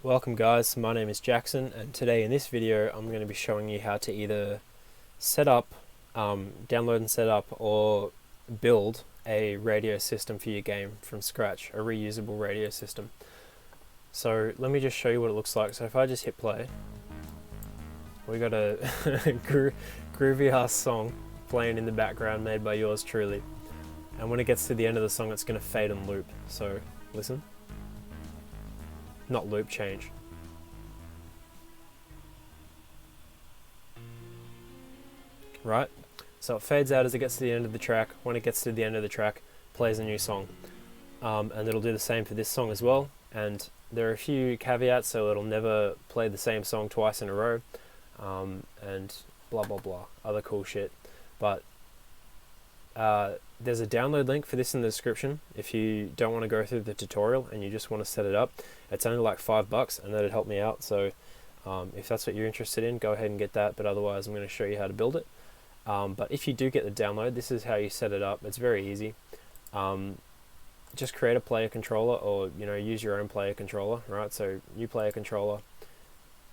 Welcome guys, my name is Jackson, and today in this video I'm going to be showing you how to either set up, download and set up, or build a radio system for your game from scratch, a reusable radio system. So let me just show you what it looks like. So if I just hit play, we got a groovy ass song playing in the background made by yours truly, and when it gets to the end of the song it's going to fade and loop. So listen. Not loop, change. Right? So it fades out as it gets to the end of the track. When it gets to the end of the track, plays a new song. And it'll do the same for this song as well. And there are a few caveats, so it'll never play the same song twice in a row. And blah blah blah, other cool shit. But there's a download link for this in the description if you don't want to go through the tutorial and you just want to set it up. It's only like $5 and that'd help me out, so if that's what you're interested in, go ahead and get that, but otherwise I'm going to show you how to build it. But if you do get the download, this is how you set it up. It's very easy. Just create a player controller, or use your own player controller, right? So new player controller,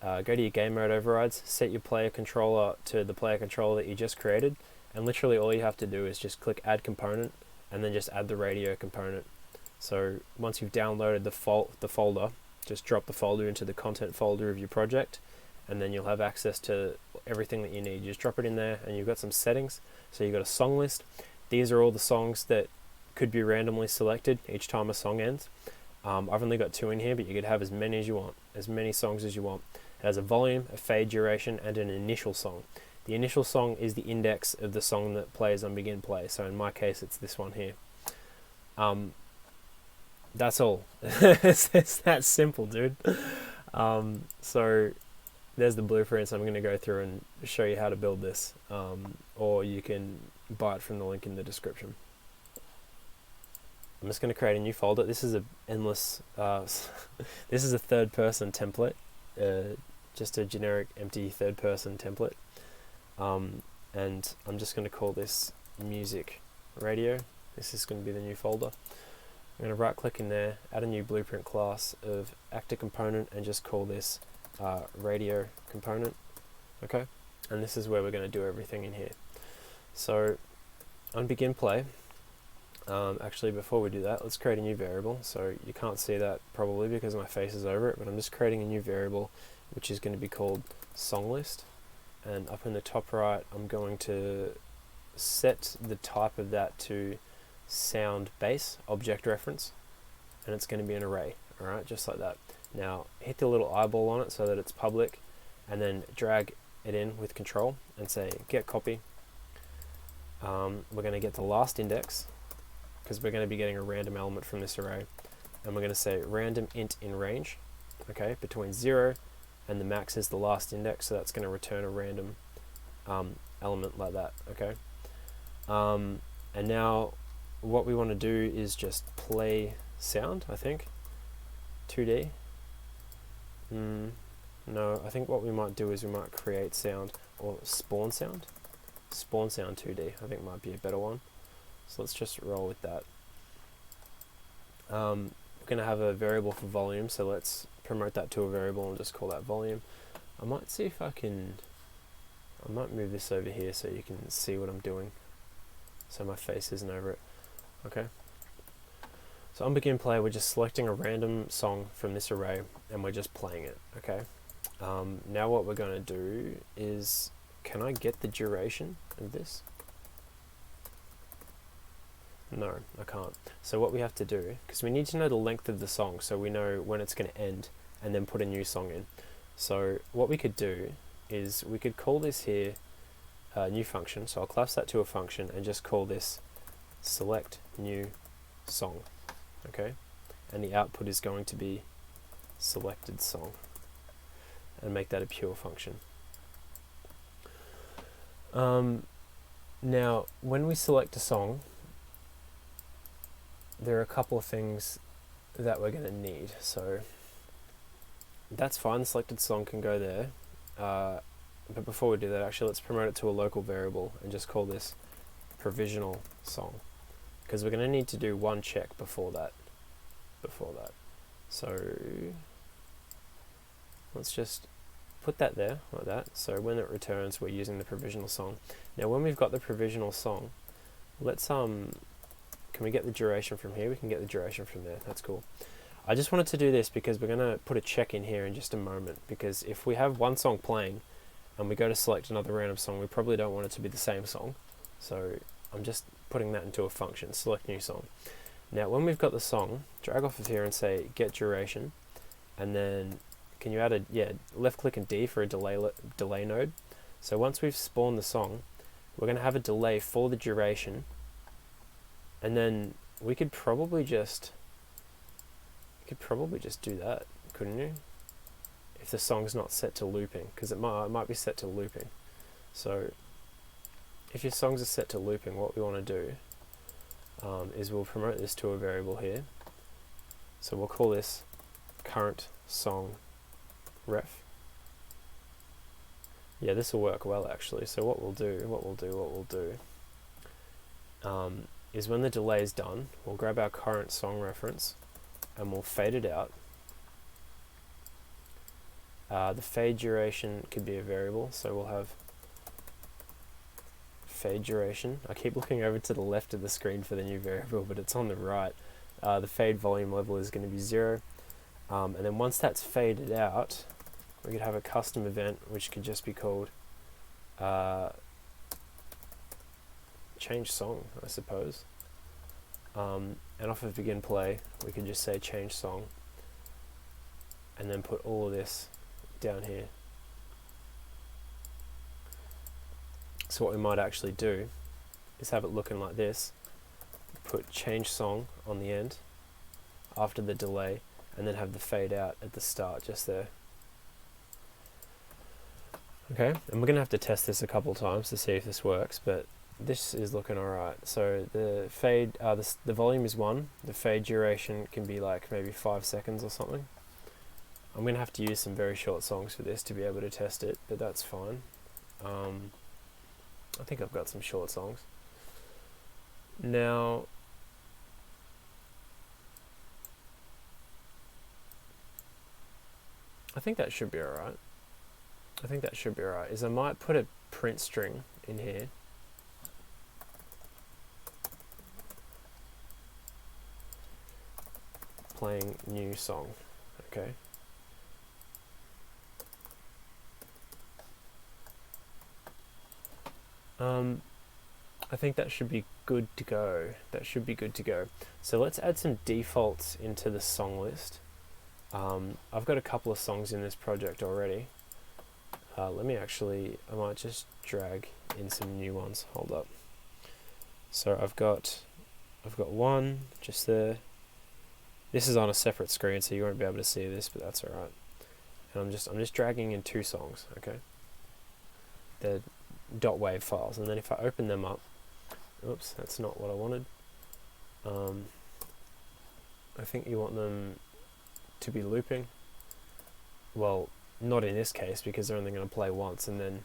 go to your game mode overrides, set your player controller to the player controller that you just created, and literally all you have to do is just click add component and then just add the radio component. So once you've downloaded the folder, just drop the folder into the content folder of your project, and then you'll have access to everything that you need. You just drop it in there and you've got some settings. So you've got a song list. These are all the songs that could be randomly selected each time a song ends. I've only got 2 in here, but you could have as many as you want, as many songs as you want. It has a volume, a fade duration, and an initial song. The initial song is the index of the song that plays on begin play. So in my case, it's this one here. That's all. it's that simple, dude. So there's the blueprints. I'm going to go through and show you how to build this, or you can buy it from the link in the description. I'm just going to create a new folder. This is a endless. This is a third-person template, just a generic empty third-person template, and I'm just going to call this music radio. This is going to be the new folder. I'm going to right-click in there, add a new blueprint class of actor component, and just call this radio component. Okay, and this is where we're going to do everything in here. So on begin play, actually before we do that, let's create a new variable. So you can't see that probably because my face is over it, but I'm just creating a new variable which is going to be called song list, and up in the top right I'm going to set the type of that to sound base object reference, and it's going to be an array. Alright, just like that. Now hit the little eyeball on it so that it's public, and then drag it in with control and say get copy. We're going to get the last index because we're going to be getting a random element from this array, and we're going to say random int in range, okay, between 0 and the max is the last index, so that's going to return a random element like that. Okay, and now what we want to do is just play sound, I think. 2D? No, I think what we might do is we might create sound, or spawn sound. Spawn sound 2D, I think might be a better one. So let's just roll with that. We're going to have a variable for volume, so let's promote that to a variable and just call that volume. I might see if I might move this over here so you can see what I'm doing, so my face isn't over it. Okay, so on begin play we're just selecting a random song from this array and we're just playing it. Okay, now what we're going to do is, can I get the duration of this? No, I can't. So what we have to do, because we need to know the length of the song so we know when it's going to end and then put a new song in. So what we could do is we could call this here a new function. So I'll class that to a function and just call this select new song. Okay, and the output is going to be selected song, and make that a pure function. Now when we select a song, there are a couple of things that we're going to need. So that's fine, the selected song can go there, but before we do that, actually let's promote it to a local variable and just call this provisional song, because we're going to need to do one check before that. So let's just put that there like that. So when it returns, we're using the provisional song. Now when we've got the provisional song, let's can we get the duration from here? We can get the duration from there. That's cool. I just wanted to do this because we're going to put a check in here in just a moment, because if we have one song playing and we go to select another random song, we probably don't want it to be the same song. So I'm just putting that into a function, select new song. Now when we've got the song, drag off of here and say get duration, and then can you add a, left click and D for a delay node. So once we've spawned the song, we're going to have a delay for the duration, and then we could probably just do that, couldn't you? If the song's not set to looping, because it might be set to looping. So if your songs are set to looping, what we want to do is we'll promote this to a variable here. So we'll call this current song ref. Yeah, this will work well actually. So what we'll do is when the delay is done, we'll grab our current song reference and we'll fade it out. The fade duration could be a variable, so we'll have fade duration. I keep looking over to the left of the screen for the new variable, but it's on the right. The fade volume level is going to be 0. And then once that's faded out, we could have a custom event which could just be called change song, I suppose. And off of begin play, we could just say change song, and then put all of this down here. So what we might actually do is have it looking like this. Put change song on the end after the delay, and then have the fade out at the start just there. Okay, and we're going to have to test this a couple times to see if this works, but this is looking alright. So the fade, the volume is 1, the fade duration can be like maybe 5 seconds or something. I'm going to have to use some very short songs for this to be able to test it, but that's fine. I think I've got some short songs. Now, I think that should be alright. Is I might put a print string in here. Playing new song, okay. I think that should be good to go. So let's add some defaults into the song list. I've got a couple of songs in this project already. I might just drag in some new ones. Hold up. So I've got one just there. This is on a separate screen, so you won't be able to see this, but that's alright. And I'm just dragging in 2 songs, okay? They're .wav files, and then if I open them up, oops, that's not what I wanted. I think you want them to be looping. Well, not in this case, because they're only going to play once, and then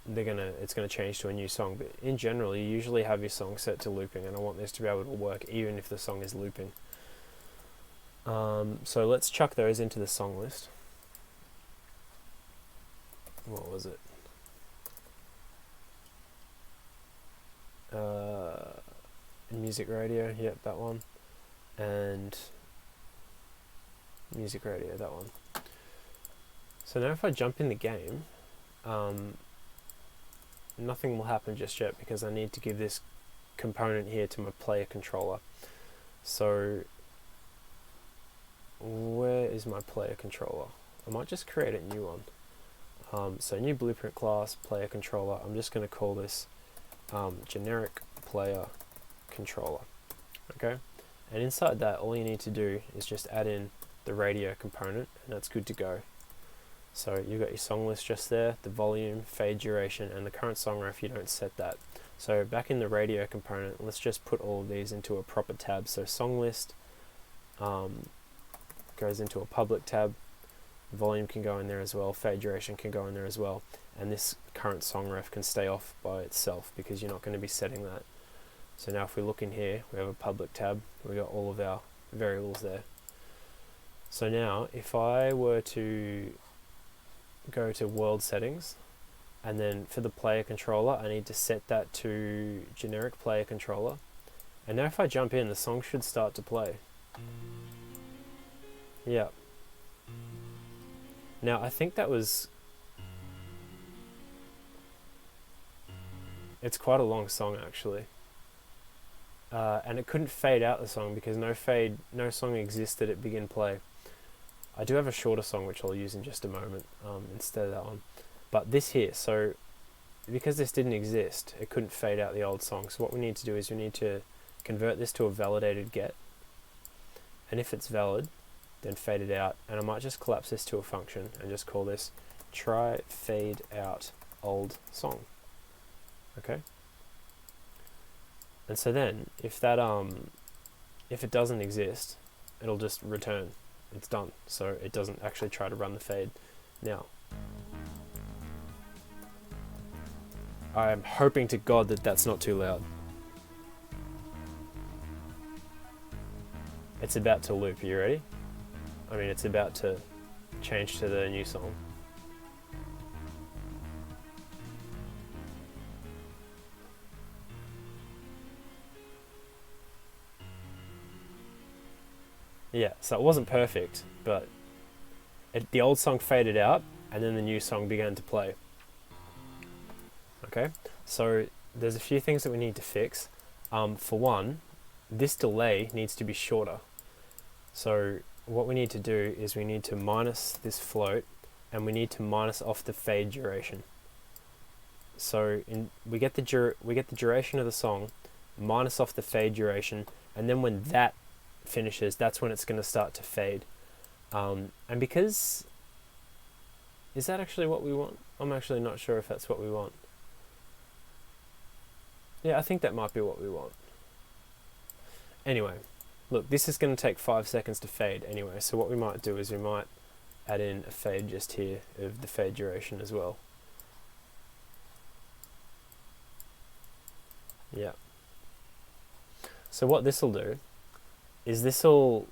it's going to change to a new song. But in general, you usually have your song set to looping, and I want this to be able to work even if the song is looping. So let's chuck those into the song list. What was it? Music radio, yep, that one. And music radio, that one. So now if I jump in the game, nothing will happen just yet because I need to give this component here to my player controller. So where is my player controller? I might just create a new one. So new blueprint class, player controller. I'm just going to call this generic player controller. Okay, and inside that, all you need to do is just add in the radio component, and that's good to go. So you've got your song list just there, the volume, fade duration, and the current song ref. You don't set that. So back in the radio component, let's just put all of these into a proper tab. So song list goes into a public tab. Volume can go in there as well. Fade duration can go in there as well. And this current song ref can stay off by itself because you're not going to be setting that. So now if we look in here, we have a public tab. We've got all of our variables there. So now if I were to go to world settings, and then for the player controller I need to set that to generic player controller, and now if I jump in, the song should start to play. Yeah. Now I think that was, it's quite a long song actually, and it couldn't fade out the song because no song existed at begin play. I do have a shorter song which I'll use in just a moment instead of that one. But this here, so because this didn't exist, it couldn't fade out the old song. So what we need to do is we need to convert this to a validated get. And if it's valid, then fade it out. And I might just collapse this to a function and just call this try fade out old song. Okay? And so then if that if it doesn't exist, it'll just return. It's done. So it doesn't actually try to run the fade. Now, I'm hoping to God that that's not too loud. It's about to loop. Are you ready? I mean, it's about to change to the new song. Yeah, so it wasn't perfect, but the old song faded out and then the new song began to play. Okay, so there's a few things that we need to fix. For one, this delay needs to be shorter. So what we need to do is we need to minus this float and we need to minus off the fade duration. So we get the duration of the song, minus off the fade duration, and then when that finishes, that's when it's going to start to fade. And because, is that actually what we want? I'm actually not sure if that's what we want. Yeah, I think that might be what we want. Anyway, look, this is going to take 5 seconds to fade anyway, so what we might do is we might add in a fade just here of the fade duration as well. Yeah. So what this will do is this will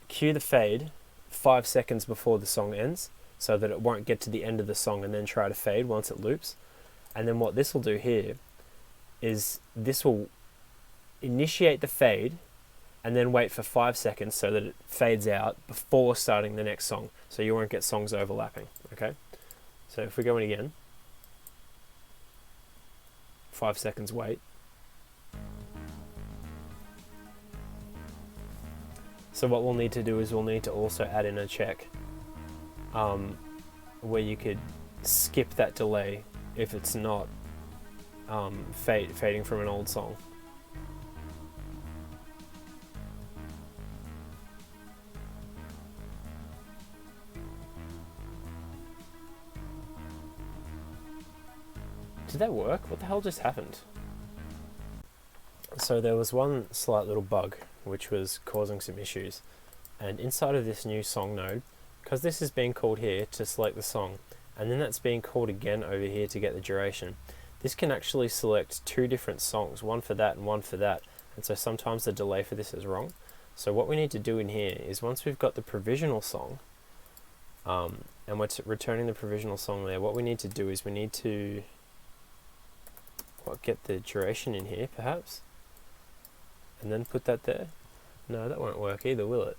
cue the fade 5 seconds before the song ends, so that it won't get to the end of the song and then try to fade once it loops. And then what this will do here is this will initiate the fade and then wait for 5 seconds so that it fades out before starting the next song, so you won't get songs overlapping. Okay, so if we go in again, 5 seconds wait. So what we'll need to do is we'll need to also add in a check where you could skip that delay if it's not fading from an old song. Did that work? What the hell just happened? So there was one slight little bug which was causing some issues, and inside of this new song node, because this is being called here to select the song, and then that's being called again over here to get the duration, this can actually select two different songs, one for that and one for that, and so sometimes the delay for this is wrong. So what we need to do in here is once we've got the provisional song, and we're returning the provisional song there, what we need to do is we need to get the duration in here perhaps, and then put that there. No, that won't work either, will it?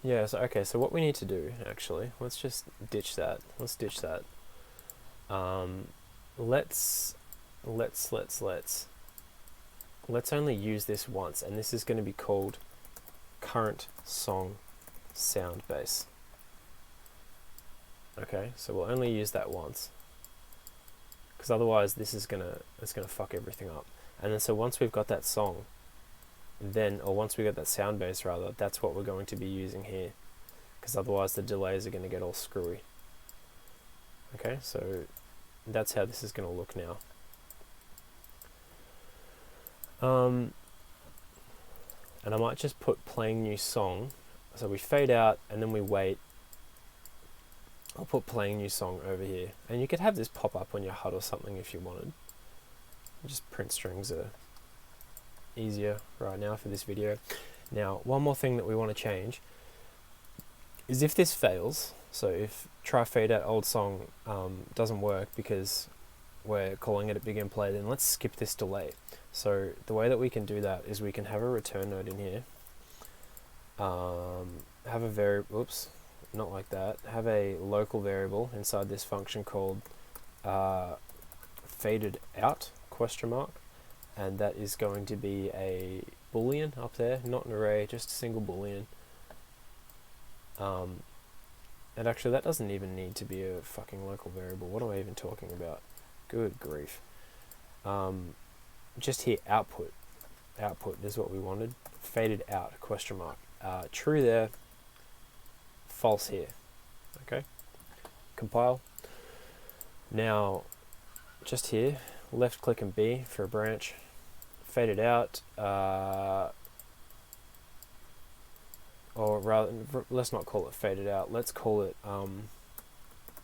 Yeah, so okay, so what we need to do actually, let's just ditch that. Let's ditch that. Let's only use this once, and this is going to be called current song sound base. Okay, so we'll only use that once, because otherwise this is it's gonna fuck everything up. And then so once we've got that song, or once we get that sound base rather, that's what we're going to be using here, because otherwise the delays are going to get all screwy. Okay, so that's how this is going to look now. And I might just put playing new song, so we fade out and then we wait. I'll put playing new song over here, and you could have this pop up on your HUD or something if you wanted. Just print strings are easier right now for this video. Now, one more thing that we want to change is if this fails, so if try fade out old song doesn't work because we're calling it a begin play, then let's skip this delay. So the way that we can do that is we can have a return node in here, have a not like that, have a local variable inside this function called faded out question mark, and that is going to be a boolean up there, not an array, just a single boolean. And actually that doesn't even need to be a fucking local variable. What am I even talking about? Good grief. Just here, output is what we wanted. Faded out question mark. True there, false here. Okay, compile. Now just here, left click and B for a branch, faded out, or rather, let's not call it faded out, let's call it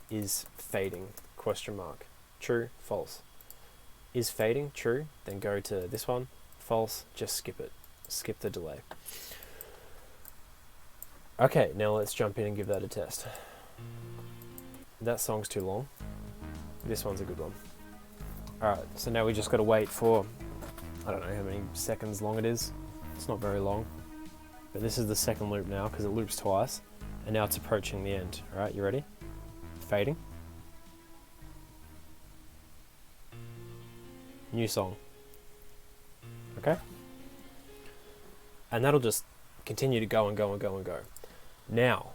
is fading question mark. True, false. Is fading true, then go to this one. False, just skip it, skip the delay. Okay, now let's jump in and give that a test. That song's too long. This one's a good one. Alright, so now we just got to wait for, I don't know how many seconds long it is. It's not very long. But this is the second loop now because it loops twice. And now it's approaching the end. Alright, you ready? Fading. New song. Okay? And that'll just continue to go and go and go and go. Now,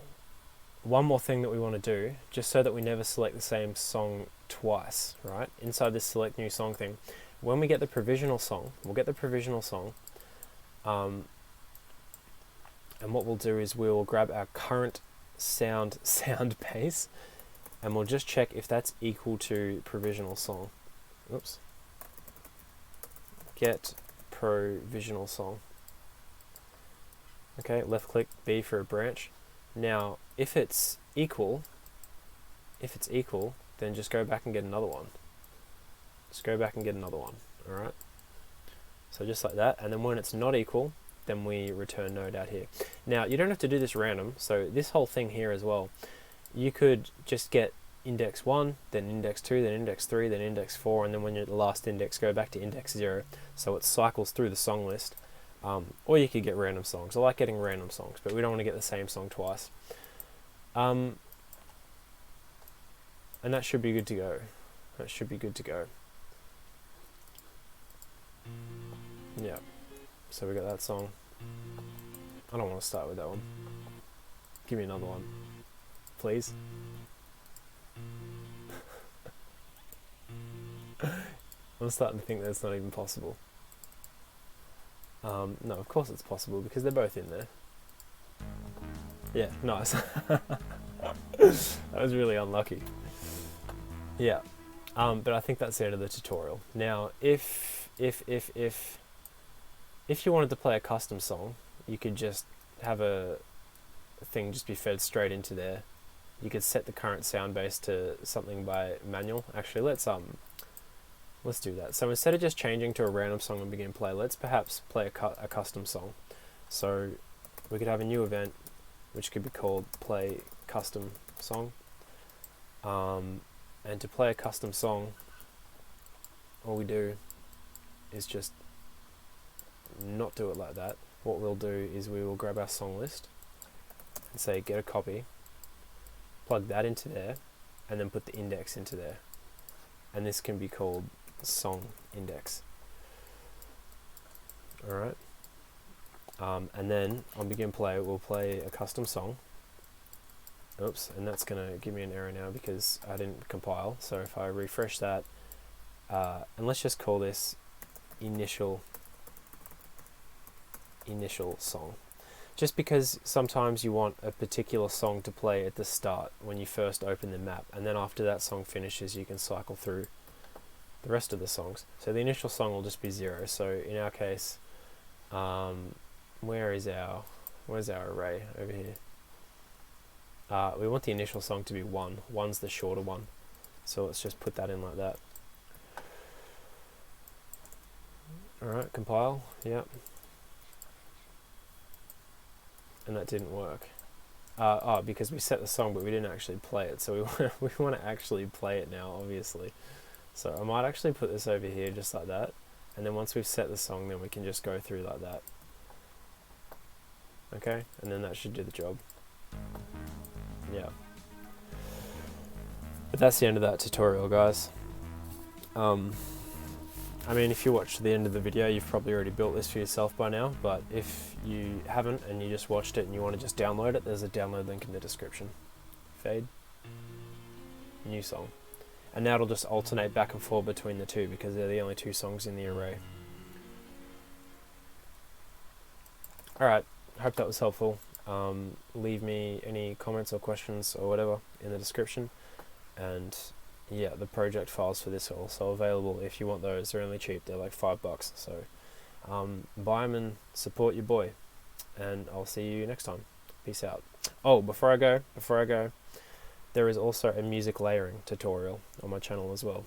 one more thing that we want to do, just so that we never select the same song twice, right? Inside this select new song thing, when we get the provisional song, we'll get the provisional song, and what we'll do is we'll grab our current sound base, and we'll just check if that's equal to provisional song. Oops. Get provisional song. Okay, left click B for a branch. Now, if it's equal, then just go back and get another one. Alright? So just like that, and then when it's not equal, then we return node out here. Now, you don't have to do this random, so this whole thing here as well, you could just get index 1, then index 2, then index 3, then index 4, and then when you're at the last index, go back to index 0, so it cycles through the song list. Or you could get random songs. I like getting random songs, but we don't want to get the same song twice. And that should be good to go. Yeah. So we got that song. I don't want to start with that one. Give me another one, please. I'm starting to think that it's not even possible. No, of course it's possible because they're both in there. Yeah, nice. That was really unlucky. Yeah, but I think that's the end of the tutorial. Now, if you wanted to play a custom song, you could just have a thing just be fed straight into there. You could set the current sound base to something by manual. Actually, let's do that. So instead of just changing to a random song and begin play, let's perhaps play a custom song. So we could have a new event, which could be called play custom song. And to play a custom song, all we do is just not do it like that. What we'll do is we will grab our song list and say get a copy, plug that into there, and then put the index into there. And this can be called song index. Alright. And then on begin play, we'll play a custom song. Oops, and that's going to give me an error now because I didn't compile. So if I refresh that, and let's just call this initial song. Just because sometimes you want a particular song to play at the start when you first open the map, and then after that song finishes you can cycle through the rest of the songs. So the initial song will just be 0. So in our case, where's our array over here? We want the initial song to be 1. 1's the shorter one. So let's just put that in like that. Alright, compile, yep. and that didn't work. Because we set the song but we didn't actually play it, so we want to actually play it now, obviously. So I might actually put this over here just like that, and then once we've set the song, then we can just go through like that. Okay, and then that should do the job. Yeah. But that's the end of that tutorial, guys. I mean, if you watched the end of the video, you've probably already built this for yourself by now, but if you haven't and you just watched it and you want to just download it, there's a download link in the description. Fade. New song. And now it'll just alternate back and forth between the two because they're the only two songs in the array. Alright, hope that was helpful. Leave me any comments or questions or whatever in the description. And yeah, the project files for this are also available if you want those. They're only cheap, they're like $5. So buy them and support your boy. And I'll see you next time. Peace out. Oh, before I go, there is also a music layering tutorial on my channel as well.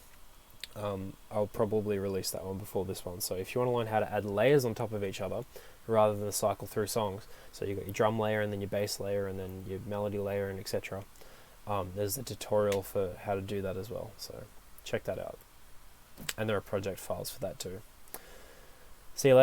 I'll probably release that one before this one. So if you want to learn how to add layers on top of each other rather than cycle through songs, so you've got your drum layer and then your bass layer and then your melody layer and etc. There's a tutorial for how to do that as well, so check that out. And there are project files for that too. See you later.